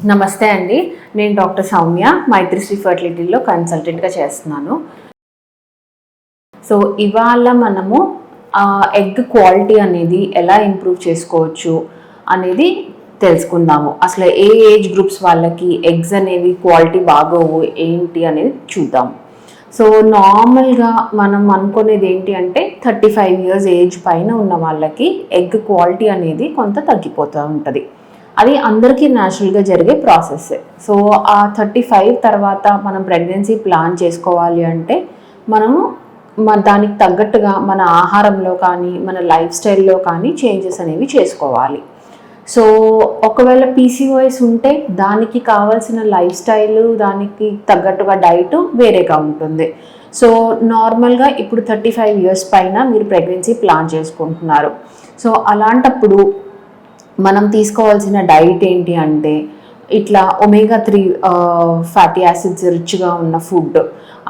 నమస్తే అండి. నేను డాక్టర్ సౌమ్య, మైత్రిశ్రీ ఫర్టిలిటీలో కన్సల్టెంట్గా చేస్తున్నాను. సో ఇవాళ మనము ఎగ్ క్వాలిటీ అనేది ఎలా ఇంప్రూవ్ చేసుకోవచ్చు అనేది తెలుసుకుందాము. అసలు ఏ ఏజ్ గ్రూప్స్ వాళ్ళకి ఎగ్స్ అనేవి క్వాలిటీ బాగోవు ఏంటి అనేది చూద్దాం. సో నార్మల్గా మనం అనుకునేది ఏంటి అంటే 35 years ఏజ్ పైన ఉన్న వాళ్ళకి ఎగ్ క్వాలిటీ అనేది కొంత తగ్గిపోతూ ఉంటుంది. అది అందరికీ న్యాచురల్గా జరిగే ప్రాసెస్. సో ఆ 35 తర్వాత మనం ప్రెగ్నెన్సీ ప్లాన్ చేసుకోవాలి అంటే మనము దానికి తగ్గట్టుగా మన ఆహారంలో కానీ మన లైఫ్ స్టైల్లో కానీ చేంజెస్ అనేవి చేసుకోవాలి. సో ఒకవేళ పీసీఓఎస్ ఉంటే దానికి కావాల్సిన లైఫ్ స్టైల్, దానికి తగ్గట్టుగా డైట్ వేరేగా ఉంటుంది. సో నార్మల్గా ఇప్పుడు 35 years పైన మీరు ప్రెగ్నెన్సీ ప్లాన్ చేసుకుంటున్నారు. సో అలాంటప్పుడు మనం తీసుకోవాల్సిన డైట్ ఏంటి అంటే ఇట్లా omega-3 ఫ్యాటీ యాసిడ్స్ రిచ్గా ఉన్న ఫుడ్.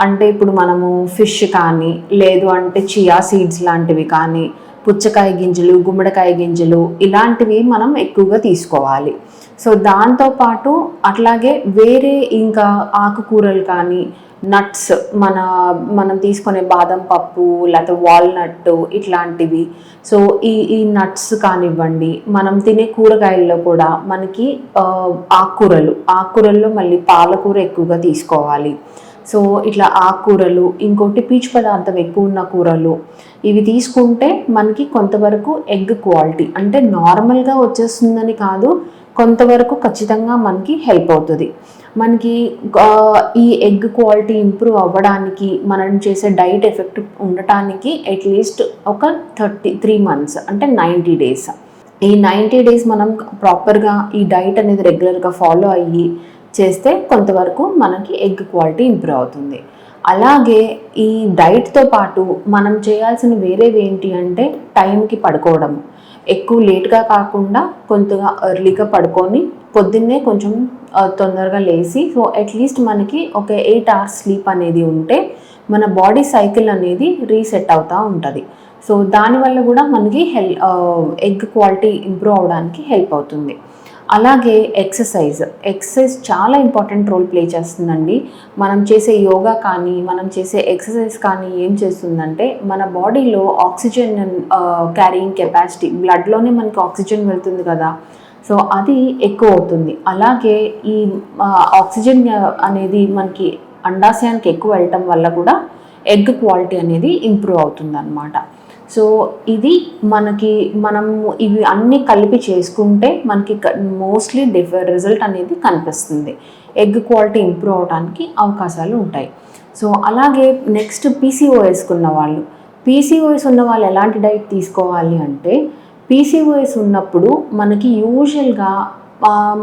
అంటే ఇప్పుడు మనము ఫిష్ కానీ లేదు అంటే చియా సీడ్స్ లాంటివి కానీ, పుచ్చకాయ గింజలు, గుమ్మడికాయ గింజలు ఇలాంటివి మనం ఎక్కువగా తీసుకోవాలి. సో దాంతోపాటు అట్లాగే వేరే ఇంకా ఆకుకూరలు కానీ, నట్స్, మనం తీసుకునే బాదం పప్పు లేకపోతే వాల్నట్ ఇట్లాంటివి. సో ఈ నట్స్ కానివ్వండి, మనం తినే కూరగాయల్లో కూడా మనకి ఆకుకూరల్లో మళ్ళీ పాలకూర ఎక్కువగా తీసుకోవాలి. సో ఇట్లా ఆకుకూరలు, ఇంకోటి పీచు పదార్థం ఎక్కువ ఉన్న కూరలు ఇవి తీసుకుంటే మనకి కొంతవరకు ఎగ్ క్వాలిటీ అంటే నార్మల్గా వచ్చేస్తుందని కాదు, కొంతవరకు ఖచ్చితంగా మనకి హెల్ప్ అవుతుంది. మనకి ఈ ఎగ్ క్వాలిటీ ఇంప్రూవ్ అవ్వడానికి మనం చేసే డైట్ ఎఫెక్ట్ ఉండటానికి అట్లీస్ట్ ఒక 33 months అంటే 90 days. ఈ 90 days మనం ప్రాపర్గా ఈ డైట్ అనేది రెగ్యులర్గా ఫాలో అయ్యి చేస్తే కొంతవరకు మనకి ఎగ్ క్వాలిటీ ఇంప్రూవ్ అవుతుంది. అలాగే ఈ డైట్తో పాటు మనం చేయాల్సిన వేరేవి ఏంటి అంటే టైంకి పడుకోవడం. ఎక్కువ లేట్గా కాకుండా కొంతగా ఎర్లీగా పడుకొని పొద్దున్నే కొంచెం తొందరగా లేచి, సో అట్లీస్ట్ మనకి ఒక 8 hours స్లీప్ అనేది ఉంటే మన బాడీ సైకిల్ అనేది రీసెట్ అవుతూ ఉంటుంది. సో దానివల్ల కూడా మనకి ఎగ్ క్వాలిటీ ఇంప్రూవ్ అవడానికి హెల్ప్ అవుతుంది. అలాగే ఎక్సర్సైజ్ చాలా ఇంపార్టెంట్ రోల్ ప్లే చేస్తుందండి. మనం చేసే యోగా కానీ, మనం చేసే ఎక్సర్సైజ్ కానీ ఏం చేస్తుందంటే మన బాడీలో ఆక్సిజన్ క్యారీయింగ్ కెపాసిటీ, బ్లడ్లోనే మనకి ఆక్సిజన్ వెళ్తుంది కదా, సో అది ఎక్కువ అవుతుంది. అలాగే ఈ ఆక్సిజన్ అనేది మనకి అండాశయానికి ఎక్కువ వెళ్ళటం వల్ల కూడా ఎగ్ క్వాలిటీ అనేది ఇంప్రూవ్ అవుతుంది అన్నమాట. సో ఇది మనం ఇవి అన్నీ కలిపి చేసుకుంటే మనకి మోస్ట్లీ రిజల్ట్ అనేది కనిపిస్తుంది. ఎగ్ క్వాలిటీ ఇంప్రూవ్ అవడానికి అవకాశాలు ఉంటాయి. సో అలాగే నెక్స్ట్ పీసీఓఎస్ ఉన్న వాళ్ళు ఎలాంటి డైట్ తీసుకోవాలి అంటే, పీసీఓఎస్ ఉన్నప్పుడు మనకి యూజువల్గా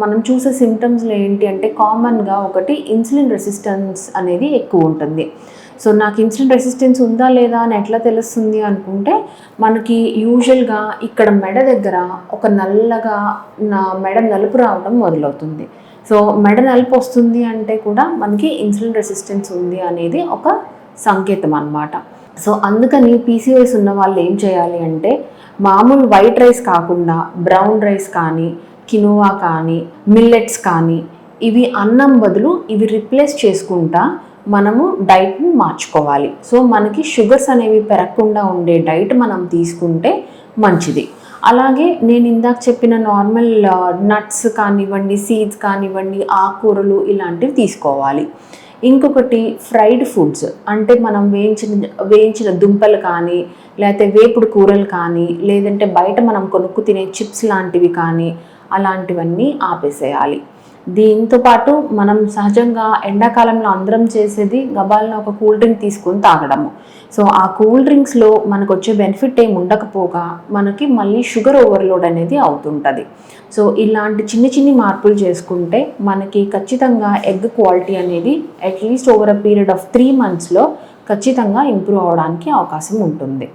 మనం చూసే సిమ్టమ్స్లో ఏంటి అంటే కామన్గా ఒకటి ఇన్సులిన్ రెసిస్టెన్స్ అనేది ఎక్కువ ఉంటుంది. సో నాకు ఇన్సులిన్ రెసిస్టెన్స్ ఉందా లేదా అని ఎట్లా తెలుస్తుంది అనుకుంటే, మనకి యూజువల్గా ఇక్కడ మెడ దగ్గర ఒక నల్లగా మెడ నలుపు రావడం మొదలవుతుంది. సో మెడ నలుపు వస్తుంది అంటే కూడా మనకి ఇన్సులిన్ రెసిస్టెన్స్ ఉంది అనేది ఒక సంకేతం అన్నమాట. సో అందుకని పీసీఓఎస్ ఉన్న వాళ్ళు ఏం చేయాలి అంటే, మామూలు వైట్ రైస్ కాకుండా బ్రౌన్ రైస్ కానీ, కినోవా కానీ, మిల్లెట్స్ కానీ, ఇవి అన్నం బదులు ఇవి రిప్లేస్ చేసుకుంటా మనము డైట్ని మార్చుకోవాలి. సో మనకి షుగర్స్ అనేవి పెరగకుండా ఉండే డైట్ మనం తీసుకుంటే మంచిది. అలాగే నేను ఇందాక చెప్పిన నార్మల్ నట్స్ కానివ్వండి, సీడ్స్ కానివ్వండి, ఆకుకూరలు ఇలాంటివి తీసుకోవాలి. ఇంకొకటి ఫ్రైడ్ ఫుడ్స్ అంటే మనం వేయించిన దుంపలు కానీ, లేకపోతే వేపుడు కూరలు కానీ, లేదంటే బయట మనం కొనుక్కు తినే చిప్స్ లాంటివి కానీ అలాంటివన్నీ ఆపేసేయాలి. దీంతోపాటు మనం సహజంగా ఎండాకాలంలో అందరం చేసేది గబాలను ఒక కూల్ డ్రింక్ తీసుకొని తాగడము. సో ఆ కూల్ డ్రింక్స్లో మనకు వచ్చే బెనిఫిట్ ఏమి ఉండకపోగా మనకి మళ్ళీ షుగర్ ఓవర్లోడ్ అనేది అవుతుంటుంది. సో ఇలాంటి చిన్ని మార్పులు చేసుకుంటే మనకి ఖచ్చితంగా ఎగ్ క్వాలిటీ అనేది at least over a period of 3 monthsలో ఖచ్చితంగా ఇంప్రూవ్ అవడానికి అవకాశం ఉంటుంది.